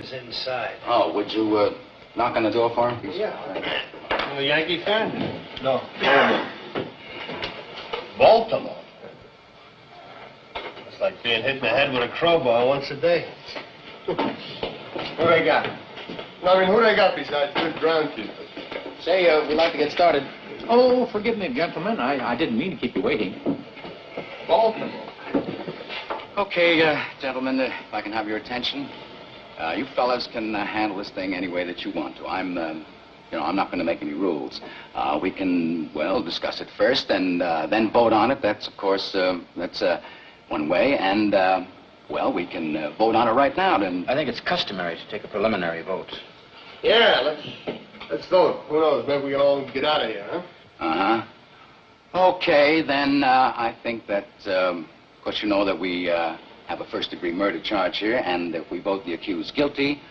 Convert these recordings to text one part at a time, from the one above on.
is inside. Oh, would you knock on the door for him? Yeah. You a Yankee fan? No. Baltimore. It's like being hit in the head with a crowbar once a day. Who they got? No, I mean, who they got besides good groundkeepers? Say, we'd like to get started. Oh, forgive me, gentlemen. I didn't mean to keep you waiting. Baltimore. Okay, gentlemen, if I can have your attention. You fellas can handle this thing any way that you want to. I'm not going to make any rules. We can, well, discuss it first and then vote on it. That's, of course, that's one way. And, well, we can vote on it right now. Then I think it's customary to take a preliminary vote. Yeah, let's vote. Who knows? Maybe we can all get out of here, huh? Uh-huh. Okay, then I think that, of course, you know that we have a first-degree murder charge here, and if we vote the accused guilty,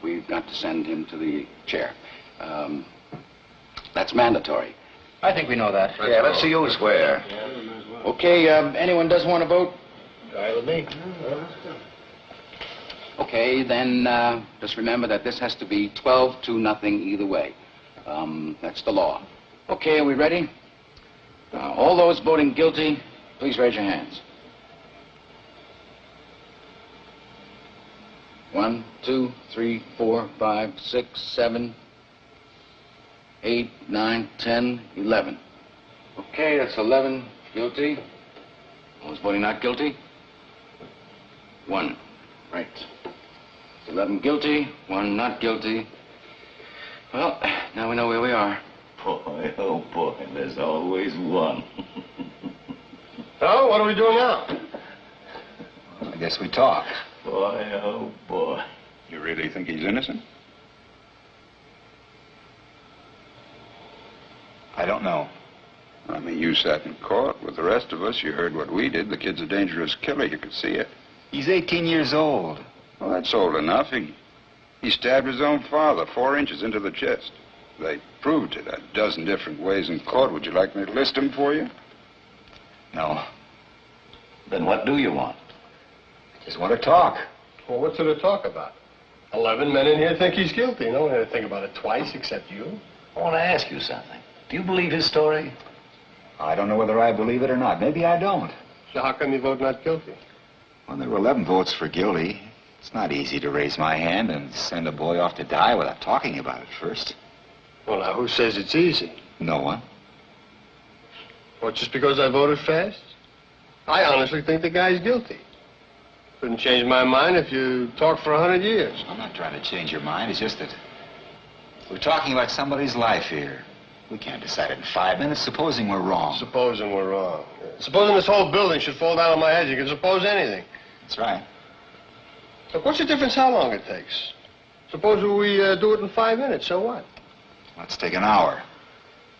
we've got to send him to the chair. That's mandatory. I think we know that. Yeah, let's see who swear. Okay, anyone doesn't want to vote? Guy with me. Okay, then just remember that this has to be 12-0 either way. That's the law. Okay, are we ready? All those voting guilty, please raise your hands. 1, 2, 3, 4, 5, 6, 7, 8, 9, 10, 11. Okay, that's 11 guilty. Those voting not guilty? 1. Right. 11 guilty, 1 not guilty. Well, now we know where we are. Boy, oh boy, there's always one. So, what are we doing now? I guess we talk. Boy, oh boy. You really think he's innocent? I don't know. I mean, you sat in court with the rest of us. You heard what we did. The kid's a dangerous killer. You could see it. He's 18 years old. Well, that's old enough. He stabbed his own father 4 inches into the chest. They proved it a dozen different ways in court. Would you like me to list them for you? No. Then what do you want? I just want to talk. Well, what's there to talk about? 11 men in here think he's guilty. No one had to think about it twice except you. I want to ask you something. Do you believe his story? I don't know whether I believe it or not. Maybe I don't. So how come you vote not guilty? When there were 11 votes for guilty, it's not easy to raise my hand and send a boy off to die without talking about it first. Well, now, who says it's easy? No one. Well, just because I voted fast? I honestly think the guy's guilty. Couldn't change my mind if you talked for 100 years. I'm not trying to change your mind. It's just that we're talking about somebody's life here. We can't decide it in 5 minutes, supposing we're wrong. Supposing we're wrong. Supposing this whole building should fall down on my head. You can suppose anything. That's right. Look, what's the difference how long it takes? Suppose we do it in 5 minutes, so what? Let's take an hour.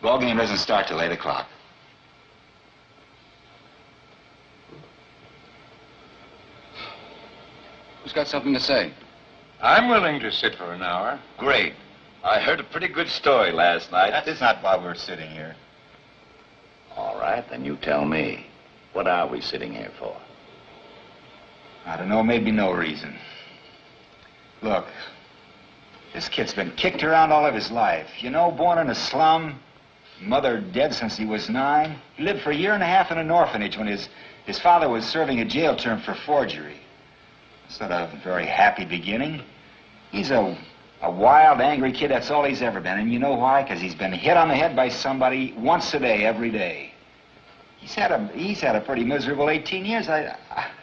Ball game doesn't start till 8 o'clock. Who's got something to say? I'm willing to sit for an hour. Great. I heard a pretty good story last night. That's not why we're sitting here. All right, then you tell me. What are we sitting here for? I don't know, maybe no reason. Look, this kid's been kicked around all of his life. You know, born in a slum, mother dead since he was 9. He lived for a year and a half in an orphanage when his father was serving a jail term for forgery. It's not a very happy beginning. He's a wild, angry kid. That's all he's ever been. And you know why? Because he's been hit on the head by somebody once a day, every day. He's had a pretty miserable 18 years. I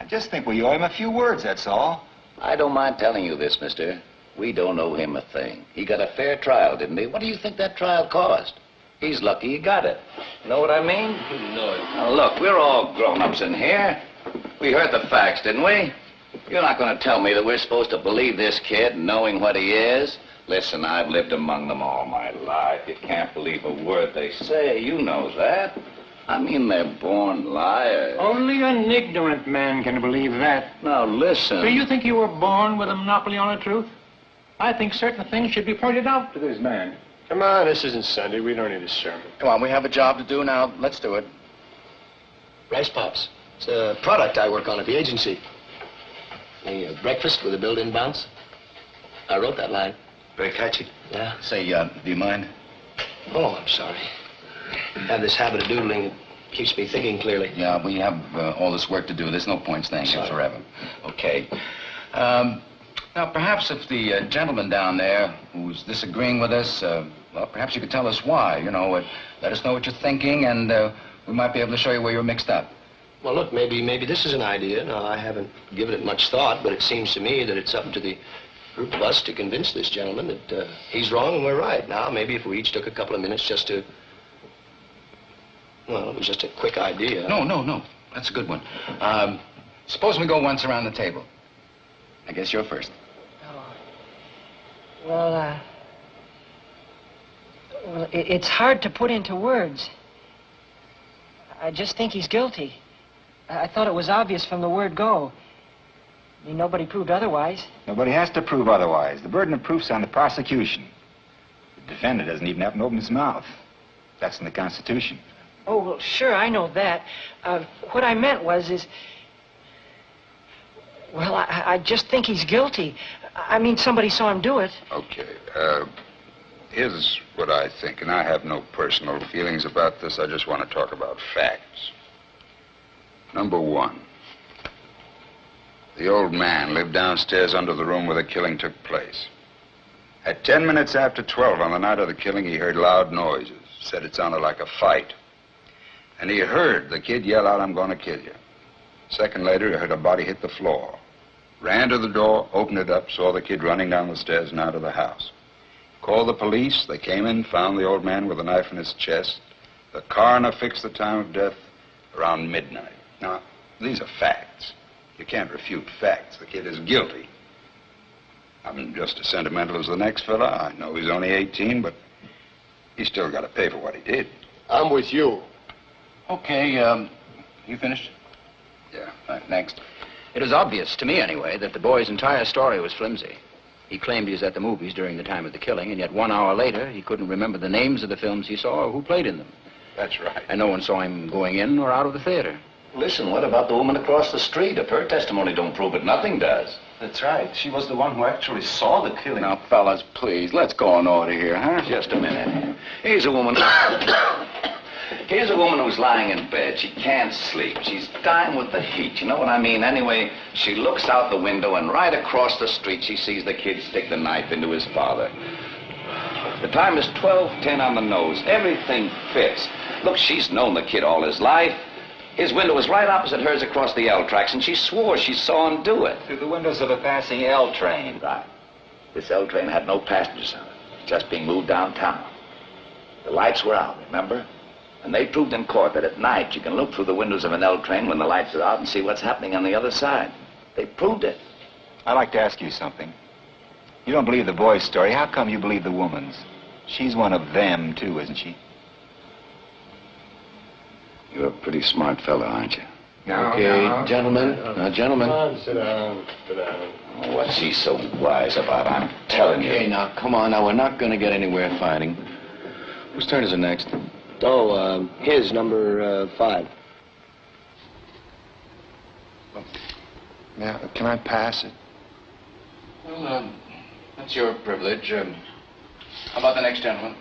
just think we owe him a few words, that's all. I don't mind telling you this, mister. We don't owe him a thing. He got a fair trial, didn't he? What do you think that trial cost? He's lucky he got it. Know what I mean? No. Now, look, we're all grown-ups in here. We heard the facts, didn't we? You're not going to tell me that we're supposed to believe this kid knowing what he is? Listen, I've lived among them all my life. You can't believe a word they say. You know that. I mean, they're born liars. Only an ignorant man can believe that. Now, listen. Do you think you were born with a monopoly on the truth? I think certain things should be pointed out to this man. Come on, this isn't Sunday. We don't need a sermon. Come on, we have a job to do now. Let's do it. Rice Pops. It's a product I work on at the agency. Breakfast with a built-in bounce? I wrote that line. Very catchy. Yeah. Say, do you mind? Oh, I'm sorry. I have this habit of doodling. It keeps me thinking clearly. Yeah, we have all this work to do. There's no point staying here forever. Okay. Now, perhaps if the gentleman down there who's disagreeing with us, well, perhaps you could tell us why. You know, let us know what you're thinking, and we might be able to show you where you're mixed up. Well, look, maybe this is an idea. Now, I haven't given it much thought, but it seems to me that it's up to the group of us to convince this gentleman that he's wrong and we're right. Now, maybe if we each took a couple of minutes just to... Well, it was just a quick idea. No. That's a good one. Suppose we go once around the table. I guess you're first. Well, it's hard to put into words. I just think he's guilty. I thought it was obvious from the word go. I mean, nobody proved otherwise. Nobody has to prove otherwise. The burden of proof's on the prosecution. The defendant doesn't even have to open his mouth. That's in the Constitution. Oh, well, sure, I know that. What I meant was, well, I just think he's guilty. I mean, somebody saw him do it. Okay. Here's what I think, and I have no personal feelings about this. I just want to talk about facts. Number one, the old man lived downstairs under the room where the killing took place. At 10 minutes after 12 on the night of the killing, he heard loud noises. Said it sounded like a fight. And he heard the kid yell out, "I'm going to kill you." A second later, he heard a body hit the floor. Ran to the door, opened it up, saw the kid running down the stairs and out of the house. Called the police. They came in, found the old man with a knife in his chest. The coroner fixed the time of death around midnight. Now, these are facts. You can't refute facts. The kid is guilty. I'm just as sentimental as the next fella. I know he's only 18, but he's still got to pay for what he did. I'm with you. Okay, you finished? Yeah. Right, next. It was obvious, to me anyway, that the boy's entire story was flimsy. He claimed he was at the movies during the time of the killing, and yet 1 hour later, he couldn't remember the names of the films he saw or who played in them. That's right. And no one saw him going in or out of the theater. Listen, what about the woman across the street? If her testimony don't prove it, nothing does. That's right. She was the one who actually saw the killing. Now, fellas, please, let's go in order here, huh? Just a minute. Here's a woman... Here's a woman who's lying in bed. She can't sleep. She's dying with the heat. You know what I mean? Anyway, she looks out the window, and right across the street, she sees the kid stick the knife into his father. The time is 12:10 on the nose. Everything fits. Look, she's known the kid all his life. His window was right opposite hers across the L tracks, and she swore she saw him do it. Through the windows of a passing L train. Right. This L train had no passengers on it. Just being moved downtown. The lights were out, remember? And they proved in court that at night you can look through the windows of an L train when the lights are out and see what's happening on the other side. They proved it. I'd like to ask you something. You don't believe the boy's story. How come you believe the woman's? She's one of them, too, isn't she? You're a pretty smart fella, aren't you? Okay, gentlemen. Now, gentlemen. Come on, sit down. Sit down. Oh, what's he so wise about? I'm telling you. Okay, now, come on. Now, we're not going to get anywhere fighting. Whose turn is it next? Oh, his, number 5. Now, can I pass it? Well, that's your privilege. How about the next gentleman?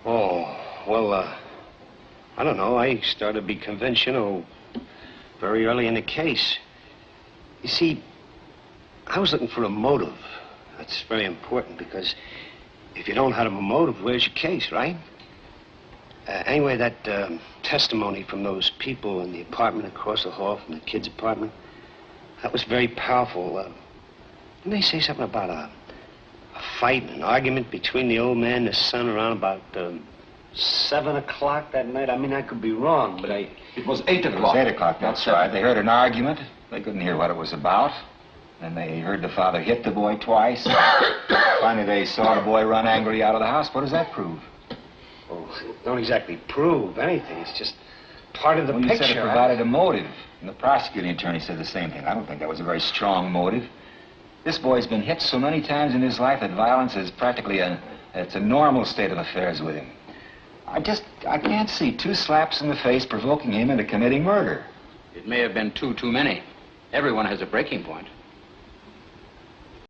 Oh, well, I don't know. I started to be convinced, you know, very early in the case. You see, I was looking for a motive. That's very important because if you don't have a motive, where's your case, right? Anyway, that testimony from those people in the apartment across the hall from the kid's apartment, that was very powerful. Didn't they say something about a fight, an argument between the old man and his son around about 7 o'clock that night? I mean, I could be wrong, but It was 8 It o'clock. was 8 o'clock, that's right. They heard an argument. They couldn't hear what it was about. Then they heard the father hit the boy twice. Finally, they saw the boy run angrily out of the house. What does that prove? well, it don't exactly prove anything. It's just part of the Well, you picture. said it provided a motive. And the prosecuting attorney said the same thing. I don't think that was a very strong motive. This boy's been hit so many times in his life that violence is practically it's a normal state of affairs with him. I can't see 2 slaps in the face provoking him into committing murder. It may have been too many. Everyone has a breaking point.